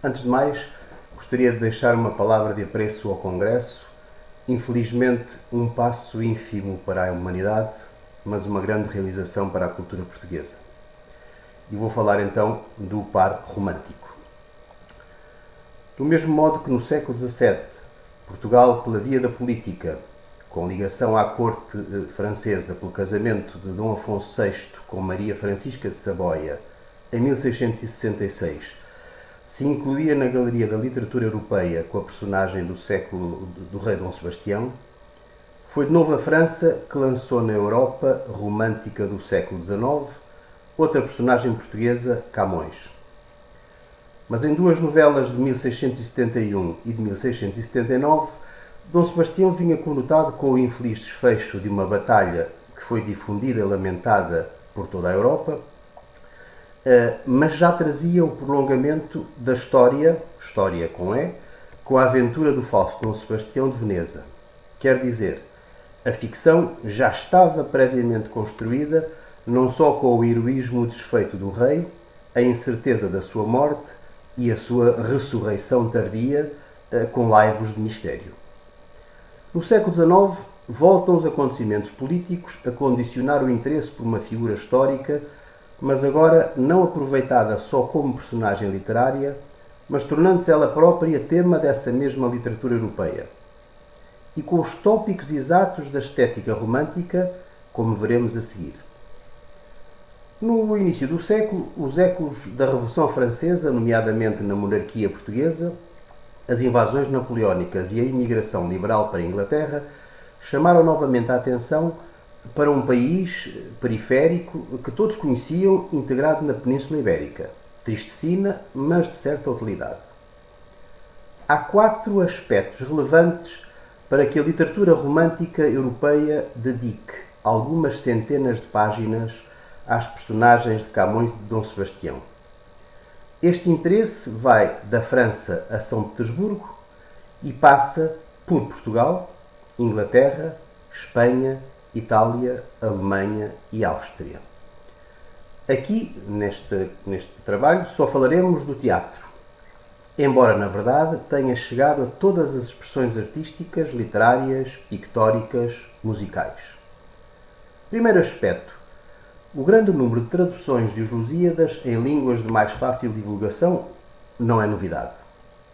Antes de mais, gostaria de deixar uma palavra de apreço ao Congresso. Infelizmente, um passo ínfimo para a humanidade, mas uma grande realização para a cultura portuguesa. E vou falar então do par romântico. Do mesmo modo que no século XVII, Portugal, pela via da política, com ligação à corte francesa pelo casamento de Dom Afonso VI com Maria Francisca de Saboia, em 1666, se incluía na galeria da literatura europeia com a personagem do século do rei Dom Sebastião, foi de novo a França que lançou na Europa romântica do século XIX outra personagem portuguesa, Camões. Mas em duas novelas de 1671 e de 1679, Dom Sebastião vinha conotado com o infeliz desfecho de uma batalha que foi difundida e lamentada por toda a Europa, mas já trazia o prolongamento da história com a aventura do falso Dom Sebastião de Veneza. Quer dizer, a ficção já estava previamente construída, não só com o heroísmo desfeito do rei, a incerteza da sua morte e a sua ressurreição tardia, com laivos de mistério. No século XIX, voltam os acontecimentos políticos a condicionar o interesse por uma figura histórica, mas agora não aproveitada só como personagem literária, mas tornando-se ela própria tema dessa mesma literatura europeia. E com os tópicos exatos da estética romântica, como veremos a seguir. No início do século, os ecos da Revolução Francesa, nomeadamente na monarquia portuguesa, as invasões napoleónicas e a imigração liberal para a Inglaterra, chamaram novamente a atenção para um país periférico que todos conheciam, integrado na Península Ibérica. Tristecina, mas de certa utilidade. Há 4 aspectos relevantes para que a literatura romântica europeia dedique algumas centenas de páginas às personagens de Camões e de Dom Sebastião. Este interesse vai da França a São Petersburgo e passa por Portugal, Inglaterra, Espanha, Itália, Alemanha e Áustria. Aqui, neste trabalho, só falaremos do teatro, embora, na verdade, tenha chegado a todas as expressões artísticas, literárias, pictóricas, musicais. Primeiro aspecto. O grande número de traduções de Os Lusíadas em línguas de mais fácil divulgação não é novidade.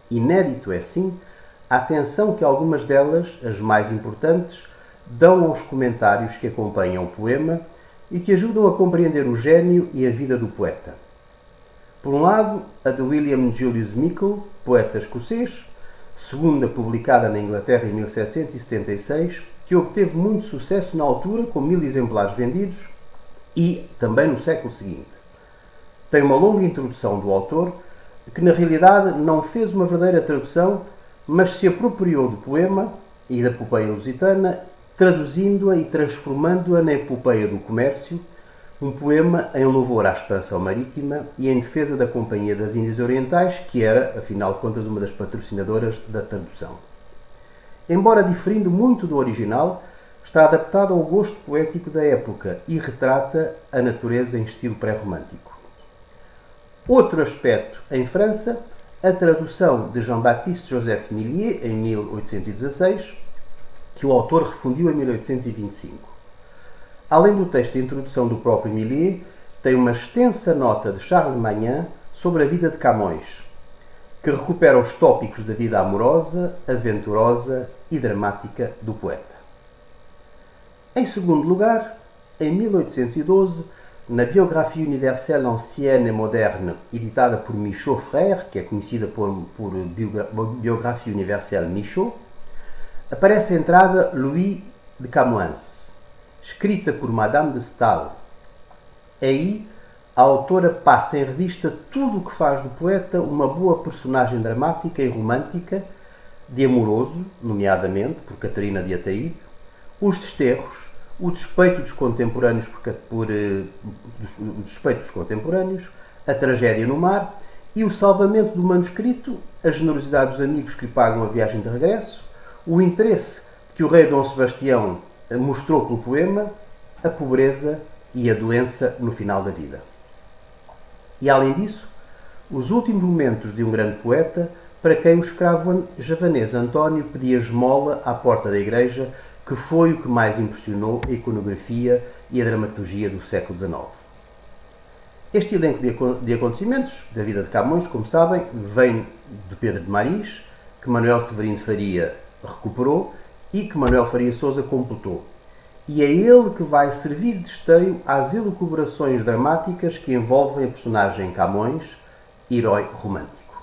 Inédito é, sim, a atenção que algumas delas, as mais importantes, dão aos comentários que acompanham o poema e que ajudam a compreender o gênio e a vida do poeta. Por um lado, a de William Julius Mickle, poeta escocês, segunda publicada na Inglaterra em 1776, que obteve muito sucesso na altura, com 1000 exemplares vendidos, e também no século seguinte. Tem uma longa introdução do autor, que na realidade não fez uma verdadeira tradução, mas se apropriou do poema e da epopeia lusitana, traduzindo-a e transformando-a na epopeia do comércio, um poema em louvor à expansão marítima e em defesa da Companhia das Índias Orientais, que era, afinal de contas, uma das patrocinadoras da tradução. Embora diferindo muito do original, está adaptado ao gosto poético da época e retrata a natureza em estilo pré-romântico. Outro aspecto, em França, a tradução de Jean-Baptiste Joseph Millet, em 1816, que o autor refundiu em 1825. Além do texto de introdução do próprio Millet, tem uma extensa nota de Charles Magnan sobre a vida de Camões, que recupera os tópicos da vida amorosa, aventurosa e dramática do poeta. Em segundo lugar, em 1812, na Biographie universelle ancienne et moderne, editada por Michaud Frère, que é conhecida por Biographie universelle Michaud, aparece a entrada Louis de Camoens, escrita por Madame de Staël. Aí, a autora passa em revista tudo o que faz do poeta uma boa personagem dramática e romântica, de amoroso, nomeadamente por Catarina de Ataíde, os desterros, o despeito dos contemporâneos a tragédia no mar e o salvamento do manuscrito, a generosidade dos amigos que lhe pagam a viagem de regresso, o interesse que o rei Dom Sebastião mostrou pelo poema, a pobreza e a doença no final da vida. E além disso, os últimos momentos de um grande poeta para quem o escravo javanês António pedia esmola à porta da igreja, que foi o que mais impressionou a iconografia e a dramaturgia do século XIX. Este elenco de acontecimentos da vida de Camões, como sabem, vem de Pedro de Maris, que Manuel Severino de Faria recuperou e que Manuel Faria Sousa completou. E é ele que vai servir de esteio às elucubrações dramáticas que envolvem a personagem Camões, herói romântico.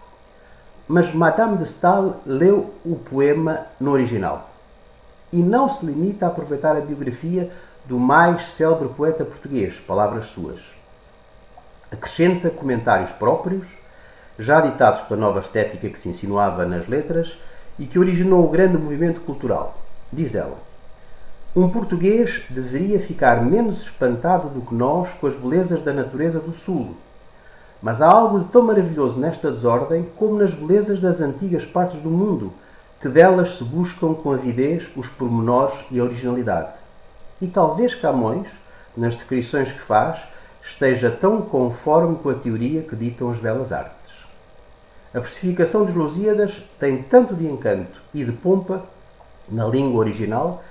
Mas Madame de Staël leu o poema no original e não se limita a aproveitar a biografia do mais célebre poeta português, palavras suas. Acrescenta comentários próprios, já ditados pela nova estética que se insinuava nas letras e que originou o grande movimento cultural. Diz ela: um português deveria ficar menos espantado do que nós com as belezas da natureza do Sul. Mas há algo de tão maravilhoso nesta desordem como nas belezas das antigas partes do mundo, que delas se buscam com avidez os pormenores e a originalidade. E talvez Camões, nas descrições que faz, esteja tão conforme com a teoria que ditam as belas artes. A versificação dos Lusíadas tem tanto de encanto e de pompa na língua original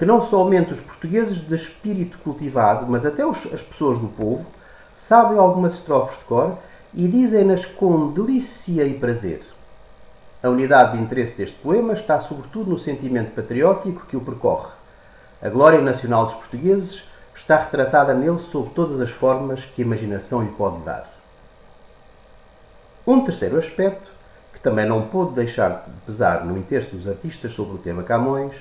que não somente os portugueses de espírito cultivado, mas até as pessoas do povo, sabem algumas estrofes de cor e dizem-nas com delícia e prazer. A unidade de interesse deste poema está sobretudo no sentimento patriótico que o percorre. A glória nacional dos portugueses está retratada nele sob todas as formas que a imaginação lhe pode dar. Um terceiro aspecto, que também não pôde deixar de pesar no interesse dos artistas sobre o tema Camões,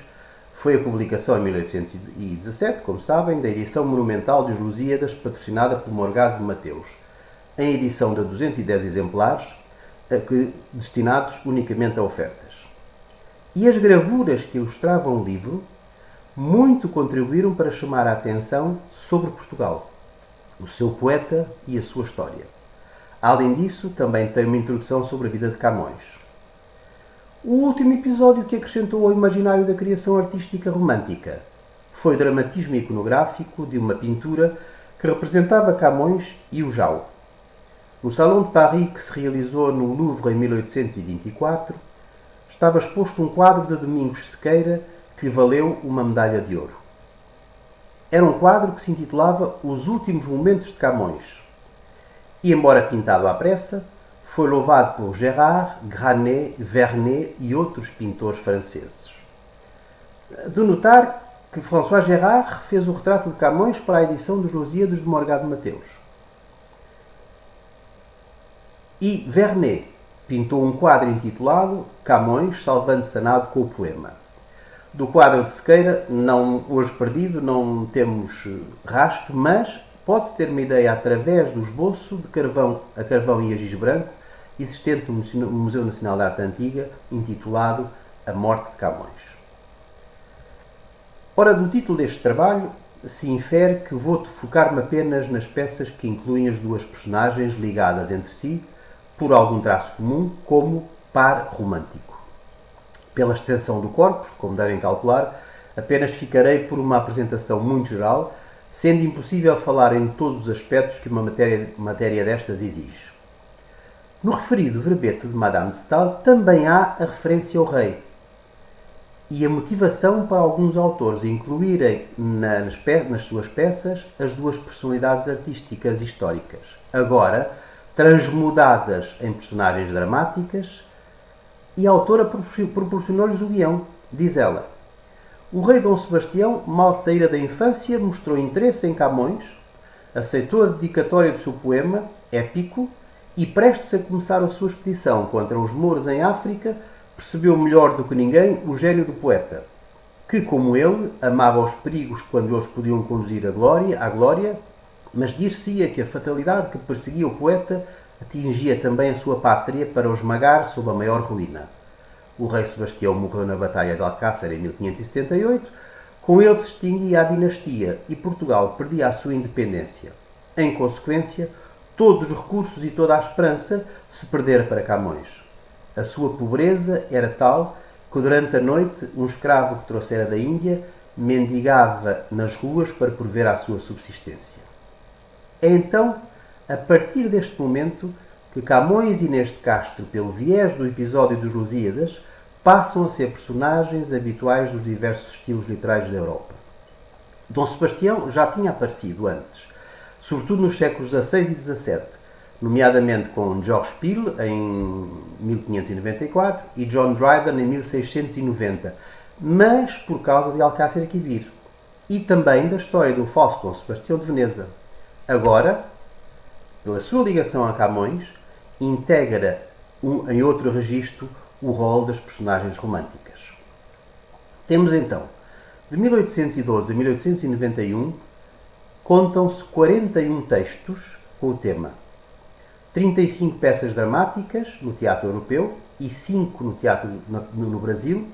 foi a publicação em 1817, como sabem, da edição monumental dos Lusíadas, patrocinada por Morgado de Mateus, em edição de 210 exemplares, destinados unicamente a ofertas. E as gravuras que ilustravam o livro muito contribuíram para chamar a atenção sobre Portugal, o seu poeta e a sua história. Além disso, também tem uma introdução sobre a vida de Camões. O último episódio que acrescentou ao imaginário da criação artística romântica foi o dramatismo iconográfico de uma pintura que representava Camões e o Jao. No Salão de Paris, que se realizou no Louvre em 1824, estava exposto um quadro de Domingos Sequeira que lhe valeu uma medalha de ouro. Era um quadro que se intitulava Os Últimos Momentos de Camões e, embora pintado à pressa, foi louvado por Gérard, Granet, Vernet e outros pintores franceses. De notar que François Gérard fez o retrato de Camões para a edição dos Lusíadas de Morgado de Mateus. E Vernet pintou um quadro intitulado Camões salvando Sanado com o poema. Do quadro de Sequeira, hoje perdido, não temos rastro, mas pode-se ter uma ideia através do esboço de carvão a carvão e a giz branco existente no Museu Nacional de Arte Antiga, intitulado A Morte de Camões. Ora, do título deste trabalho se infere que vou focar-me apenas nas peças que incluem as duas personagens ligadas entre si por algum traço comum, como par romântico. Pela extensão do corpus, como devem calcular, apenas ficarei por uma apresentação muito geral, sendo impossível falar em todos os aspectos que uma matéria destas exige. No referido verbete de Madame de Staël também há a referência ao rei e a motivação para alguns autores incluírem nas suas peças as duas personalidades artísticas históricas, agora transmudadas em personagens dramáticas, e a autora proporcionou-lhes o guião. Diz ela: o rei Dom Sebastião, mal saíra da infância, mostrou interesse em Camões, aceitou a dedicatória do seu poema, épico, e prestes a começar a sua expedição contra os mouros em África, percebeu melhor do que ninguém o gênio do poeta, que, como ele, amava os perigos quando eles podiam conduzir à glória, mas dir-se-ia que a fatalidade que perseguia o poeta atingia também a sua pátria para o esmagar sob a maior ruína. O rei Sebastião morreu na Batalha de Alcácer em 1578, com ele se extinguia a dinastia e Portugal perdia a sua independência. Em consequência, todos os recursos e toda a esperança se perderam para Camões. A sua pobreza era tal que durante a noite um escravo que trouxera da Índia mendigava nas ruas para prover à sua subsistência. É então, a partir deste momento, que Camões e Inês de Castro, pelo viés do episódio dos Lusíadas, passam a ser personagens habituais dos diversos estilos literários da Europa. Dom Sebastião já tinha aparecido antes, sobretudo nos séculos XVI e XVII, nomeadamente com George Peele em 1594 e John Dryden em 1690, mas por causa de Alcácer Quibir e também da história do falso Dom Sebastião de Veneza. Agora, pela sua ligação a Camões, integra em outro registro o rol das personagens românticas. Temos então, de 1812 a 1891, contam-se 41 textos com o tema. 35 peças dramáticas no teatro europeu e 5 no teatro no Brasil,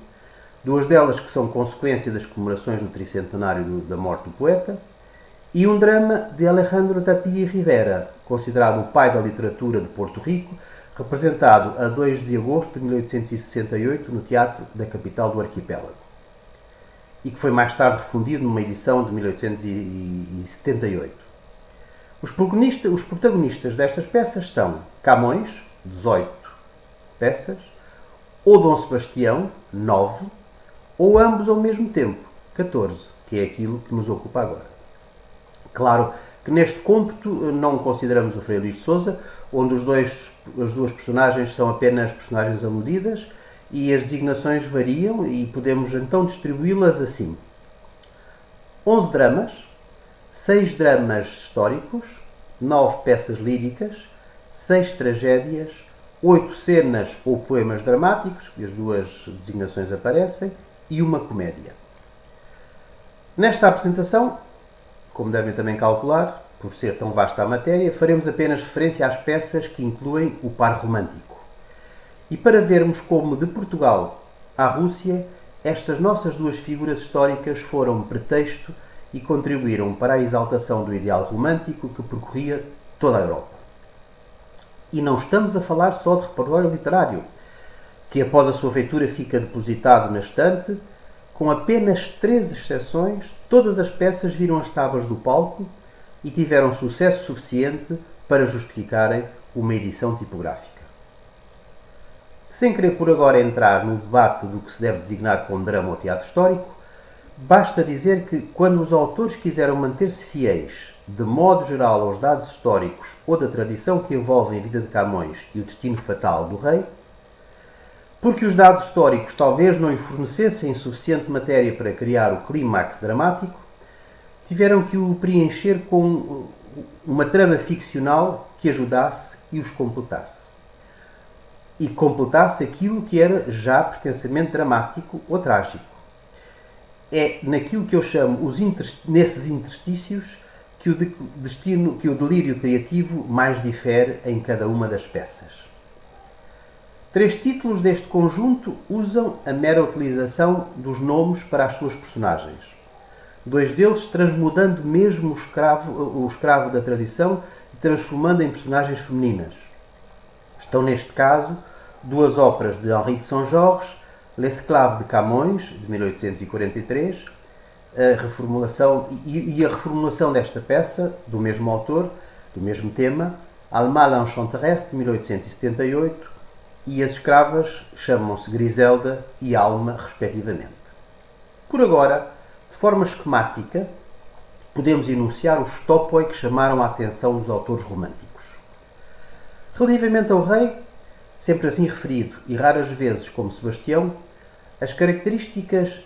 duas delas que são consequência das comemorações do tricentenário da morte do poeta, e um drama de Alejandro Tapia Rivera, considerado o pai da literatura de Porto Rico, representado a 2 de agosto de 1868 no Teatro da capital do arquipélago, e que foi mais tarde refundido numa edição de 1878. Os protagonistas destas peças são Camões, 18 peças, ou Dom Sebastião, 9, ou ambos ao mesmo tempo, 14, que é aquilo que nos ocupa agora. Claro que neste cômputo não consideramos o Frei Luís de Sousa, onde as duas personagens são apenas personagens alludidas e as designações variam e podemos então distribuí-las assim. 11 dramas, 6 dramas históricos, 9 peças líricas, 6 tragédias, 8 cenas ou poemas dramáticos, e as duas designações aparecem, e uma comédia. Nesta apresentação, como devem também calcular, por ser tão vasta a matéria, faremos apenas referência às peças que incluem o par romântico. E para vermos como de Portugal à Rússia, estas nossas duas figuras históricas foram pretexto e contribuíram para a exaltação do ideal romântico que percorria toda a Europa. E não estamos a falar só de repertório literário, que após a sua feitura fica depositado na estante. Com apenas 3 exceções, todas as peças viram as tábuas do palco e tiveram sucesso suficiente para justificarem uma edição tipográfica. Sem querer por agora entrar no debate do que se deve designar como drama ou teatro histórico, basta dizer que quando os autores quiseram manter-se fiéis, de modo geral, aos dados históricos ou da tradição que envolvem a vida de Camões e o destino fatal do rei, porque os dados históricos talvez não lhe fornecessem suficiente matéria para criar o clímax dramático, tiveram que o preencher com uma trama ficcional que ajudasse e os completasse. E completasse aquilo que era já pretensamente dramático ou trágico. É naquilo que eu chamo, nesses interstícios, que o delírio criativo mais difere em cada uma das peças. 3 títulos deste conjunto usam a mera utilização dos nomes para as suas personagens. 2 deles transmudando mesmo o escravo da tradição e transformando em personagens femininas. Estão neste caso 2 óperas de Henri de Saint-Georges, L'Esclave de Camões, de 1843, a reformulação desta peça, do mesmo autor, do mesmo tema, Alma l'Enchanteresse, de 1878, e as escravas chamam-se Griselda e Alma, respectivamente. Por agora, de forma esquemática, podemos enunciar os topoi que chamaram a atenção dos autores românticos. Relativamente ao rei, sempre assim referido e raras vezes como Sebastião, as características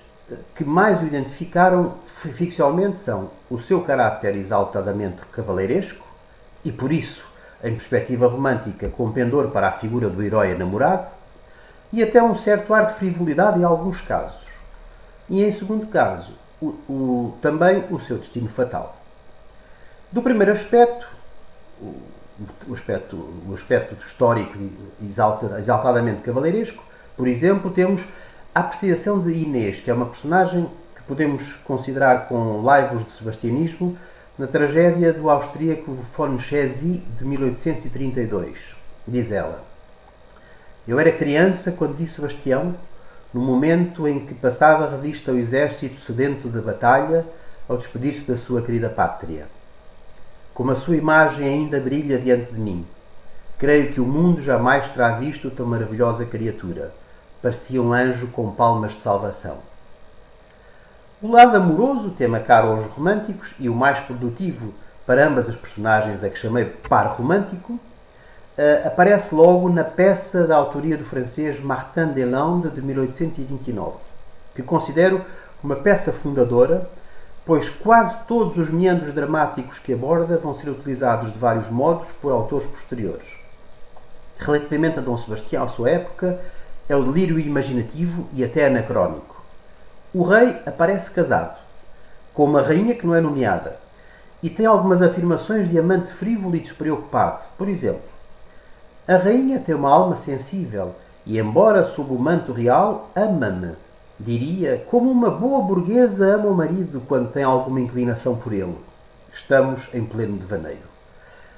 que mais o identificaram ficcionalmente são o seu caráter exaltadamente cavaleiresco e, por isso, em perspectiva romântica, com pendor para a figura do herói enamorado, e até um certo ar de frivolidade em alguns casos. E, em segundo caso, também o seu destino fatal. Do primeiro aspecto, o aspecto histórico exaltadamente cavaleiresco, por exemplo, temos a apreciação de Inês, que é uma personagem que podemos considerar com laivos de sebastianismo, na tragédia do austríaco von Chézy de 1832. Diz ela: Eu era criança quando vi Sebastião, no momento em que passava revista ao exército sedento de batalha, ao despedir-se da sua querida pátria. Como a sua imagem ainda brilha diante de mim, Creio que o mundo jamais terá visto tão maravilhosa criatura. Parecia um anjo com palmas de salvação. O lado amoroso, tema caro aos românticos e o mais produtivo para ambas as personagens a que chamei par romântico, aparece logo na peça da autoria do francês Martin Deslandes de 1829, que considero uma peça fundadora, pois quase todos os meandros dramáticos que aborda vão ser utilizados de vários modos por autores posteriores. Relativamente a Dom Sebastião, à sua época, é o delírio imaginativo e até anacrónico. O rei aparece casado, com uma rainha que não é nomeada, e tem algumas afirmações de amante frívolo e despreocupado. Por exemplo, a rainha tem uma alma sensível e, embora sob o manto real, ama-me. Diria, como uma boa burguesa ama o marido quando tem alguma inclinação por ele. Estamos em pleno devaneio.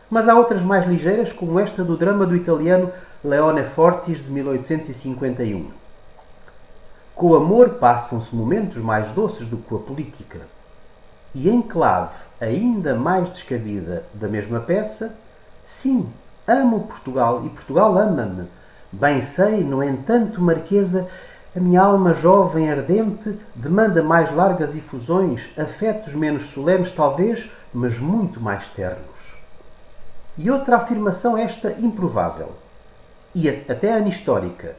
Mas há outras mais ligeiras, como esta do drama do italiano Leone Fortis, de 1851. Com o amor passam-se momentos mais doces do que com a política. E em clave ainda mais descabida da mesma peça, sim, amo Portugal e Portugal ama-me. Bem sei, no entanto, Marquesa, a minha alma jovem ardente demanda mais largas efusões, afetos menos solenes talvez, mas muito mais ternos. E outra afirmação esta improvável, e até anistórica,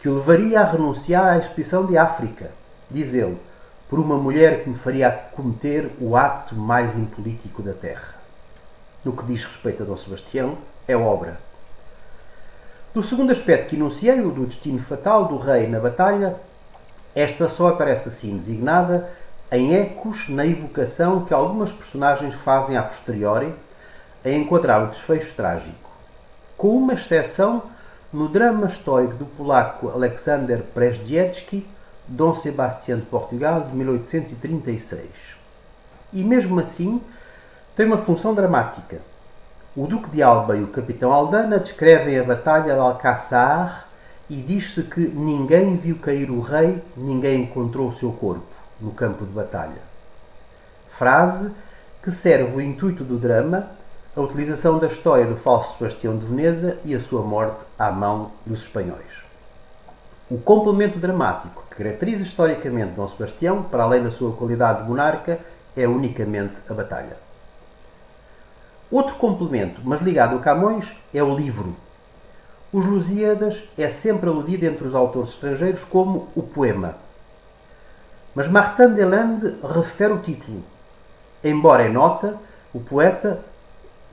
que o levaria a renunciar à expedição de África, diz ele, por uma mulher que me faria cometer o ato mais impolítico da terra. No que diz respeito a Dom Sebastião, é obra. Do segundo aspecto que enunciei, o do destino fatal do rei na batalha, esta só aparece assim designada em ecos na evocação que algumas personagens fazem a posteriori a enquadrar o desfecho trágico, com uma exceção no drama histórico do polaco Aleksander Przezdziecki, Dom Sebastião de Portugal, de 1836. E mesmo assim tem uma função dramática. O Duque de Alba e o Capitão Aldana descrevem a batalha de Alcáçar e diz-se que ninguém viu cair o rei, ninguém encontrou o seu corpo no campo de batalha. Frase que serve o intuito do drama, a utilização da história do falso Sebastião de Veneza e a sua morte à mão dos espanhóis. O complemento dramático que caracteriza historicamente Dom Sebastião, para além da sua qualidade de monarca, é unicamente a batalha. Outro complemento, mas ligado a Camões, é o livro. Os Lusíadas é sempre aludido entre os autores estrangeiros como o poema. Mas Martin Deslandes refere o título. Embora em nota, o poeta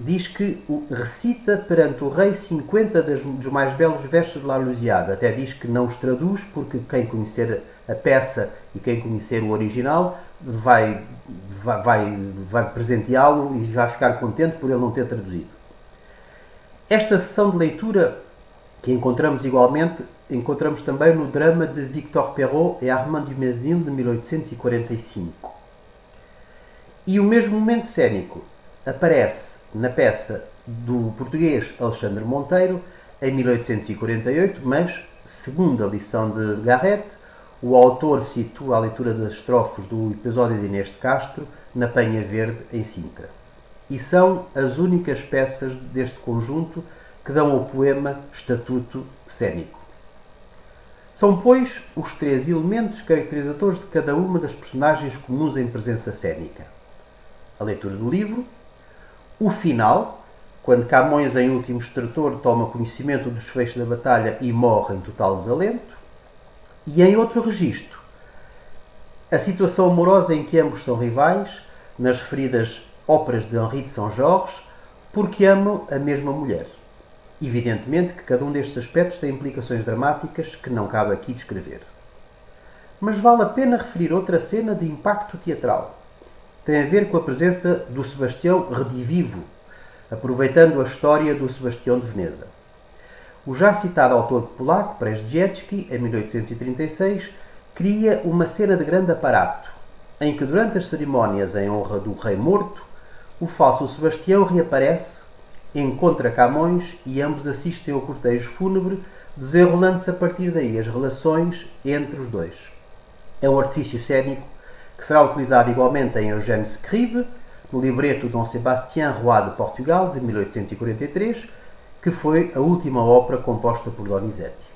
diz que recita perante o rei 50 dos mais belos versos de La Lusíada. Até diz que não os traduz, porque quem conhecer a peça e quem conhecer o original vai presenteá-lo e vai ficar contente por ele não ter traduzido. Esta sessão de leitura que encontramos igualmente, encontramos também no drama de Victor Perrault e Armand Dumézil, de 1845. E o mesmo momento cênico aparece na peça do português Alexandre Monteiro, em 1848, mas, segundo a lição de Garrett, o autor situa a leitura das estrofes do episódio de Inês de Castro na Penha Verde, em Sintra. E são as únicas peças deste conjunto que dão ao poema estatuto cênico. São, pois, os três elementos caracterizadores de cada uma das personagens comuns em presença cênica. A leitura do livro, o final, quando Camões, em último extrator, toma conhecimento do desfecho da batalha e morre em total desalento, e em outro registro, a situação amorosa em que ambos são rivais, nas referidas óperas de Henri de Saint-Georges, porque amam a mesma mulher. Evidentemente que cada um destes aspectos tem implicações dramáticas que não cabe aqui descrever. Mas vale a pena referir outra cena de impacto teatral. Tem a ver com a presença do Sebastião redivivo, aproveitando a história do Sebastião de Veneza. O já citado autor polaco, Przezdziecki, em 1836, cria uma cena de grande aparato, em que durante as cerimónias em honra do rei morto, o falso Sebastião reaparece, encontra Camões e ambos assistem ao cortejo fúnebre, desenrolando-se a partir daí as relações entre os dois. É um artifício cênico que será utilizado igualmente em Eugène Scribe, no libreto Dom Sebastião, Roi de Portugal, de 1843, que foi a última ópera composta por Donizetti.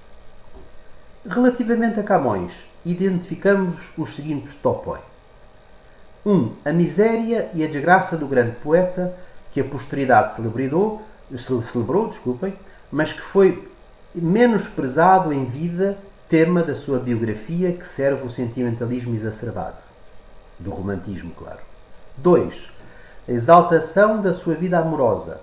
Relativamente a Camões, identificamos os seguintes topoi. 1. A miséria e a desgraça do grande poeta, que a posteridade celebrou, mas que foi menosprezado em vida, tema da sua biografia que serve o sentimentalismo exacerbado. Do romantismo, claro. 2. A exaltação da sua vida amorosa,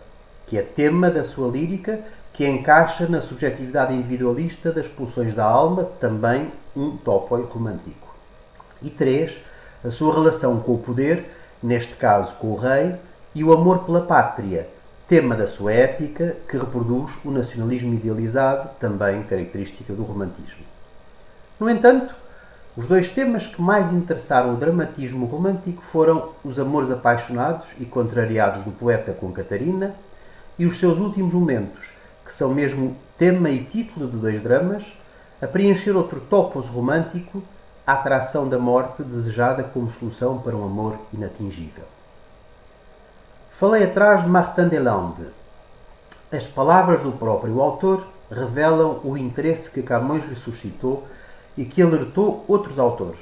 que é tema da sua lírica, que encaixa na subjetividade individualista das pulsões da alma, também um topoi romântico. E 3. A sua relação com o poder, neste caso com o rei, e o amor pela pátria, tema da sua épica, que reproduz o nacionalismo idealizado, também característica do romantismo. No entanto, os dois temas que mais interessaram o dramatismo romântico foram os amores apaixonados e contrariados do poeta com Catarina e os seus últimos momentos, que são mesmo tema e título de dois dramas, a preencher outro topos romântico, a atração da morte desejada como solução para um amor inatingível. Falei atrás de Martin Deslandes. As palavras do próprio autor revelam o interesse que Camões lhe suscitou e que alertou outros autores.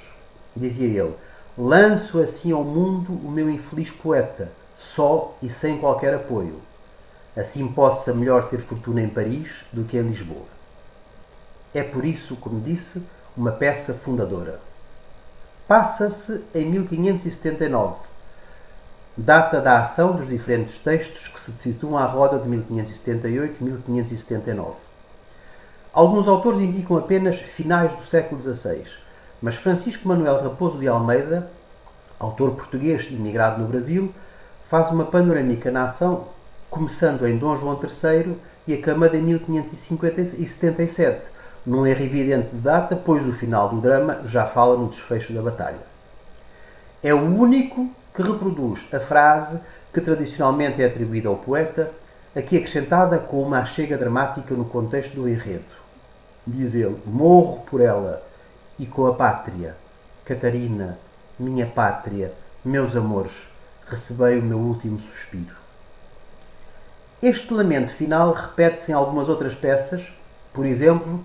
Dizia ele: lanço assim ao mundo o meu infeliz poeta, só e sem qualquer apoio. Assim possa melhor ter fortuna em Paris do que em Lisboa. É por isso, como disse, uma peça fundadora. Passa-se em 1579, data da ação dos diferentes textos que se situam à roda de 1578 e 1579. Alguns autores indicam apenas finais do século XVI, mas Francisco Manuel Raposo de Almeida, autor português imigrado no Brasil, faz uma panorâmica na ação, começando em Dom João III e acabando em 1577, num erro evidente de data, pois o final do drama já fala no desfecho da batalha. É o único que reproduz a frase que tradicionalmente é atribuída ao poeta, aqui acrescentada com uma achega dramática no contexto do enredo. Diz ele: morro por ela e com a pátria. Catarina, minha pátria, meus amores, recebei o meu último suspiro. Este lamento final repete-se em algumas outras peças, por exemplo,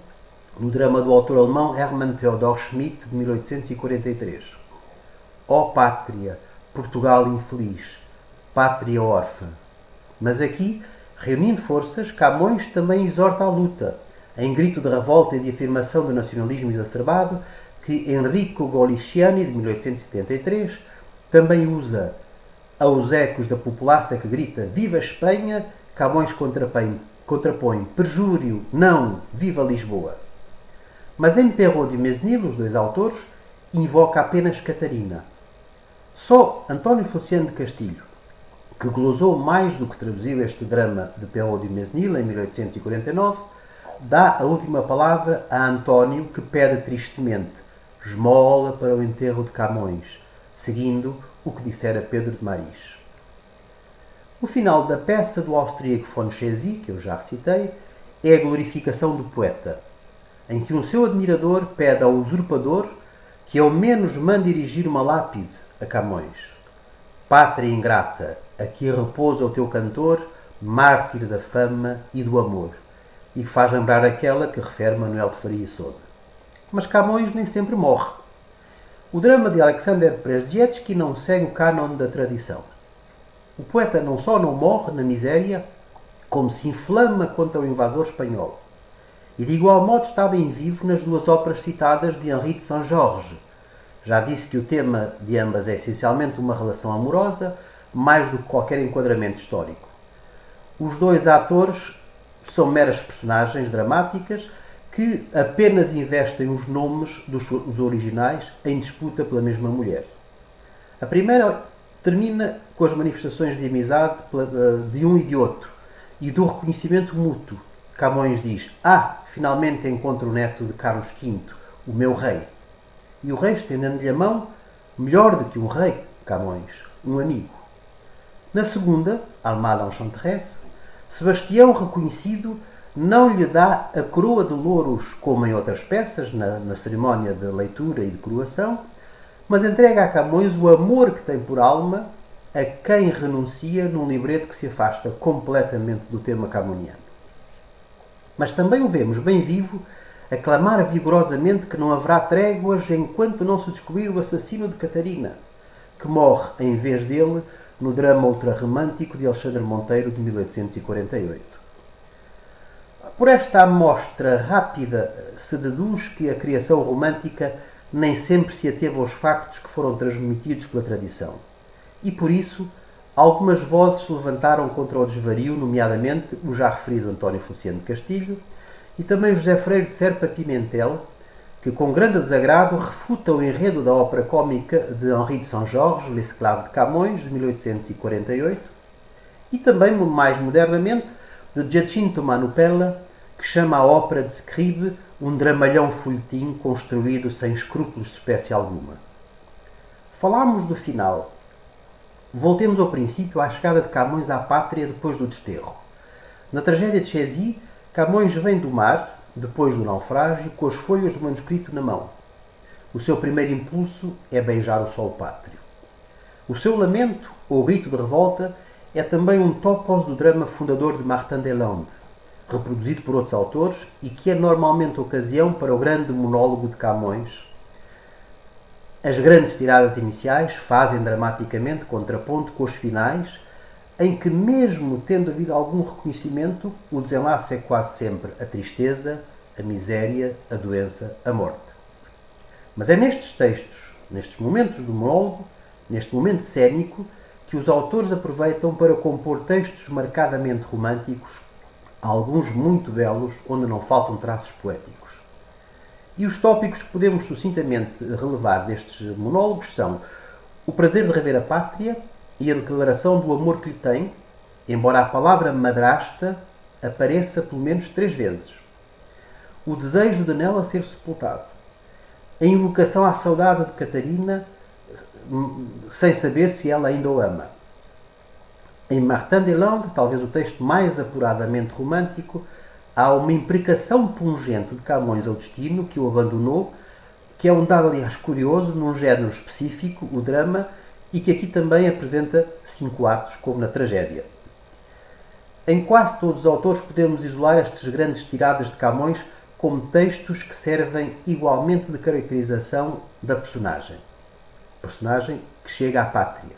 no drama do autor alemão Hermann Theodor Schmidt, de 1843. Ó pátria, Portugal infeliz, pátria órfã. Mas aqui, reunindo forças, Camões também exorta à luta, em grito de revolta e de afirmação do nacionalismo exacerbado, que Enrico Golichiani, de 1873, também usa. Aos ecos da populaça que grita Viva Espanha, Camões contrapõe perjúrio, não, viva Lisboa. Mas em Perrault de Mesnil, os dois autores, invoca apenas Catarina. Só António Feliciano de Castilho, que glosou mais do que traduziu este drama de Perrault de Mesnil em 1849, dá a última palavra a António, que pede tristemente esmola para o enterro de Camões, seguindo o que dissera Pedro de Maris. O final da peça do austríaco von Chézy, que eu já recitei, é a glorificação do poeta, em que um seu admirador pede ao usurpador que ao menos mande erigir uma lápide a Camões. Pátria ingrata, aqui repousa o teu cantor, mártir da fama e do amor, e faz lembrar aquela que refere Manuel de Faria e Sousa. Mas Camões nem sempre morre. O drama de Alexander Przezdziecki não segue o cânon da tradição. O poeta não só não morre na miséria, como se inflama contra o invasor espanhol. E de igual modo está bem vivo nas duas óperas citadas de Henri de Saint-Georges. Já disse que o tema de ambas é essencialmente uma relação amorosa, mais do que qualquer enquadramento histórico. Os dois atores são meras personagens dramáticas que apenas investem os nomes dos originais em disputa pela mesma mulher. A primeira termina com as manifestações de amizade de um e de outro e do reconhecimento mútuo. Camões diz: finalmente encontro o neto de Carlos V, o meu rei. E o rei, estendendo-lhe a mão, melhor do que um rei, Camões, um amigo. Na segunda, Almada Enchanteresse, Sebastião, reconhecido, não lhe dá a coroa de louros como em outras peças, na cerimónia de leitura e de coroação, mas entrega a Camões o amor que tem por alma, a quem renuncia num libreto que se afasta completamente do tema camoniano. Mas também o vemos bem vivo a clamar vigorosamente que não haverá tréguas enquanto não se descobrir o assassino de Catarina, que morre, em vez dele, no drama ultrarromântico de Alexandre Monteiro de 1848. Por esta amostra rápida se deduz que a criação romântica nem sempre se ateve aos factos que foram transmitidos pela tradição. E por isso, algumas vozes se levantaram contra o desvario, nomeadamente o já referido António Feliciano de Castilho e também José Freire de Serpa Pimentel, que com grande desagrado refuta o enredo da ópera cómica de Henri de Saint-Georges, L'Esclave de Camões, de 1848, e também, mais modernamente, de Giacinto Manupella, que chama a ópera de Scribe um dramalhão folhetim construído sem escrúpulos de espécie alguma. Falámos do final. Voltemos ao princípio, à chegada de Camões à pátria depois do desterro. Na tragédia de Chézy, Camões vem do mar, depois do naufrágio, com as folhas do manuscrito na mão. O seu primeiro impulso é beijar o solo pátrio. O seu lamento, ou grito de revolta, é também um topos do drama fundador de Martin Deslandes, reproduzido por outros autores e que é normalmente ocasião para o grande monólogo de Camões. As grandes tiradas iniciais fazem dramaticamente contraponto com os finais, em que, mesmo tendo havido algum reconhecimento, o desenlace é quase sempre a tristeza, a miséria, a doença, a morte. Mas é nestes textos, nestes momentos do monólogo, neste momento cénico, que os autores aproveitam para compor textos marcadamente românticos, alguns muito belos, onde não faltam traços poéticos. E os tópicos que podemos sucintamente relevar destes monólogos são o prazer de rever a pátria e a declaração do amor que lhe tem, embora a palavra madrasta apareça pelo menos 3 vezes. O desejo de nela ser sepultado. A invocação à saudade de Catarina, sem saber se ela ainda o ama. Em Martin Deslandes, talvez o texto mais apuradamente romântico, há uma imprecação pungente de Camões ao destino, que o abandonou, que é um dado, aliás, curioso, num género específico, o drama, e que aqui também apresenta 5 atos, como na tragédia. Em quase todos os autores podemos isolar estas grandes tiradas de Camões como textos que servem igualmente de caracterização da personagem. Personagem que chega à pátria.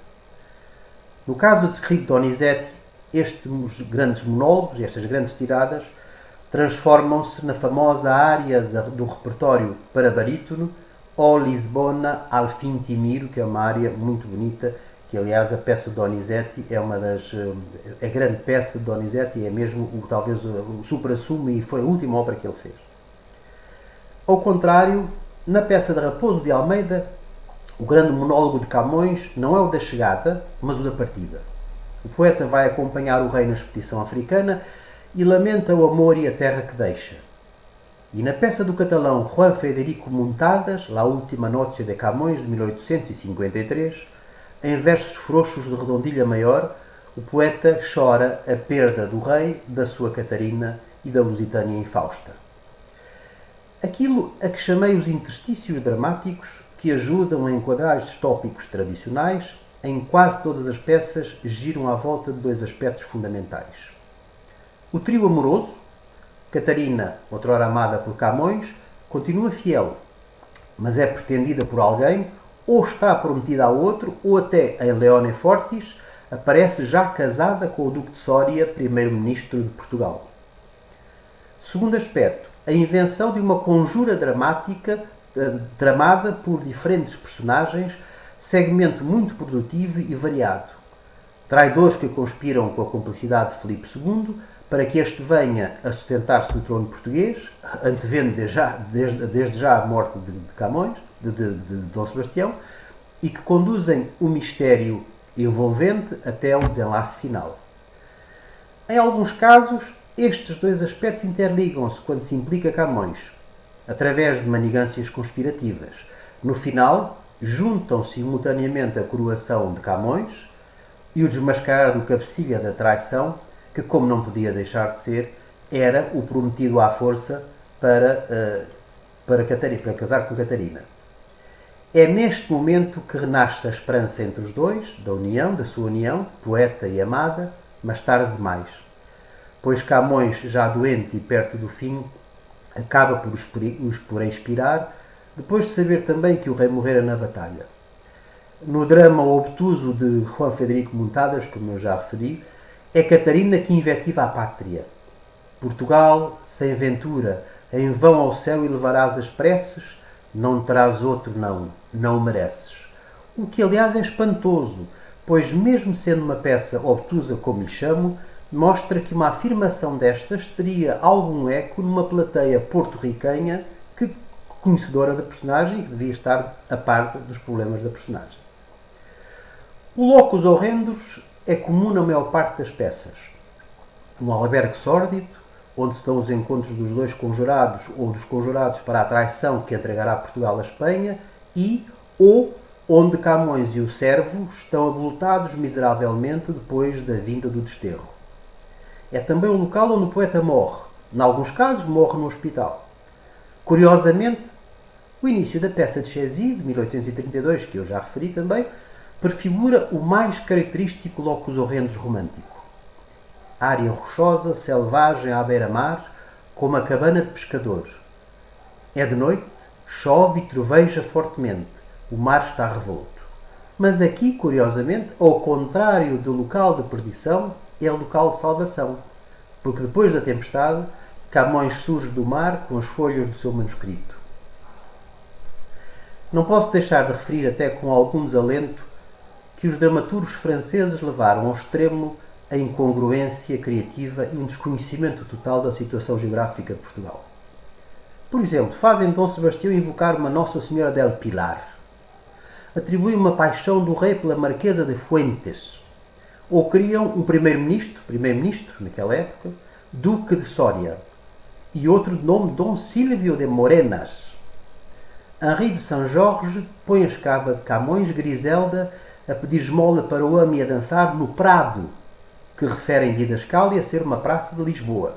No caso de Scribe Donizetti, estes grandes monólogos, estas grandes tiradas, transformam-se na famosa área do repertório para barítono, O Lisbona al fin ti miro, que é uma área muito bonita, que aliás a peça de Donizetti é uma das... a grande peça de Donizetti é mesmo talvez o supra-sumo e foi a última obra que ele fez. Ao contrário, na peça de Raposo de Almeida, o grande monólogo de Camões não é o da chegada, mas o da partida. O poeta vai acompanhar o rei na expedição africana e lamenta o amor e a terra que deixa. E na peça do catalão Juan Federico Muntadas, La Última Noche de Camões, de 1853, em versos frouxos de redondilha maior, o poeta chora a perda do rei, da sua Catarina e da Lusitânia infausta. Aquilo a que chamei os interstícios dramáticos, que ajudam a enquadrar estes tópicos tradicionais, em quase todas as peças giram à volta de 2 aspectos fundamentais. O trio amoroso, Catarina, outrora amada por Camões, continua fiel, mas é pretendida por alguém, ou está prometida a outro, ou até em Leone Fortis aparece já casada com o Duque de Soria, primeiro-ministro de Portugal. Segundo aspecto, a invenção de uma conjura dramática tramada por diferentes personagens, segmento muito produtivo e variado. Traidores que conspiram com a cumplicidade de Filipe II para que este venha a sustentar-se no trono português, antevendo desde já a morte de Camões, de Dom Sebastião, e que conduzem o mistério envolvente até ao desenlace final. Em alguns casos, estes 2 aspectos interligam-se quando se implica Camões, através de manigâncias conspirativas. No final, juntam simultaneamente a coroação de Camões e o desmascarar do cabecilha da traição, que, como não podia deixar de ser, era o prometido à força para casar com Catarina. É neste momento que renasce a esperança entre os dois, da sua união, poeta e amada, mas tarde demais. pois Camões, já doente e perto do fim, acaba por expirar, depois de saber também que o rei morrera na batalha. No drama obtuso de Juan Federico Montadas, como eu já referi, é Catarina que invetiva a pátria. Portugal, sem ventura, em vão ao céu elevarás as preces, não terás outro não, não mereces. O que aliás é espantoso, pois mesmo sendo uma peça obtusa como lhe chamo, mostra que uma afirmação destas teria algum eco numa plateia porto-riquenha que conhecedora da personagem e que devia estar a par dos problemas da personagem. O locus horrendus é comum na maior parte das peças. Um albergue sórdido, onde estão os encontros dos dois conjurados ou dos conjurados para a traição que entregará Portugal à Espanha ou onde Camões e o servo estão abolutados miseravelmente depois da vinda do desterro. É também o local onde o poeta morre. Em alguns casos, morre no hospital. Curiosamente, o início da peça de Chézy, de 1832, que eu já referi também, prefigura o mais característico locus horrendus romântico. Área rochosa, selvagem, à beira-mar, com uma cabana de pescador. É de noite, chove e troveja fortemente. O mar está revolto. Mas aqui, curiosamente, ao contrário do local de perdição, é o local de salvação. Porque depois da tempestade, Camões surge do mar com as folhas do seu manuscrito. Não posso deixar de referir, até com algum desalento, que os dramaturgos franceses levaram ao extremo a incongruência criativa e um desconhecimento total da situação geográfica de Portugal. Por exemplo, fazem Dom Sebastião invocar uma Nossa Senhora del Pilar. Atribuem uma paixão do rei pela Marquesa de Fuentes. Ou criam um primeiro-ministro naquela época, Duque de Soria, e outro de nome Dom Silvio de Morenas. Henri de Saint-Georges põe a escrava de Camões, Griselda, a pedir esmola para o ame e a dançar no Prado, que refere em Didascália ser uma praça de Lisboa.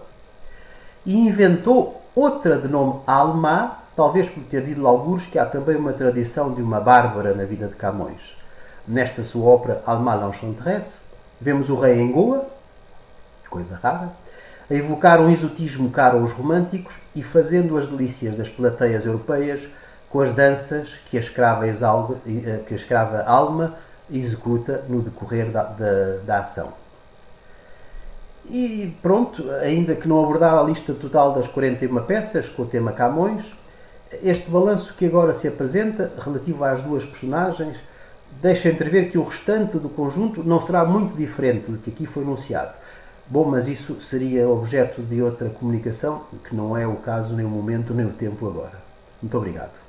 E inventou outra de nome Alma, talvez por ter dito algures que há também uma tradição de uma bárbara na vida de Camões. Nesta sua ópera Alma l'Enchanteresse, vemos o rei em Goa, coisa rara, a evocar um exotismo caro aos românticos e fazendo as delícias das plateias europeias com as danças que a escrava Alma executa no decorrer da ação. E pronto, ainda que não abordar a lista total das 41 peças com o tema Camões, este balanço que agora se apresenta, relativo às duas personagens, deixa entrever que o restante do conjunto não será muito diferente do que aqui foi enunciado. Bom, mas isso seria objeto de outra comunicação, que não é o caso, nem o momento, nem o tempo agora. Muito obrigado.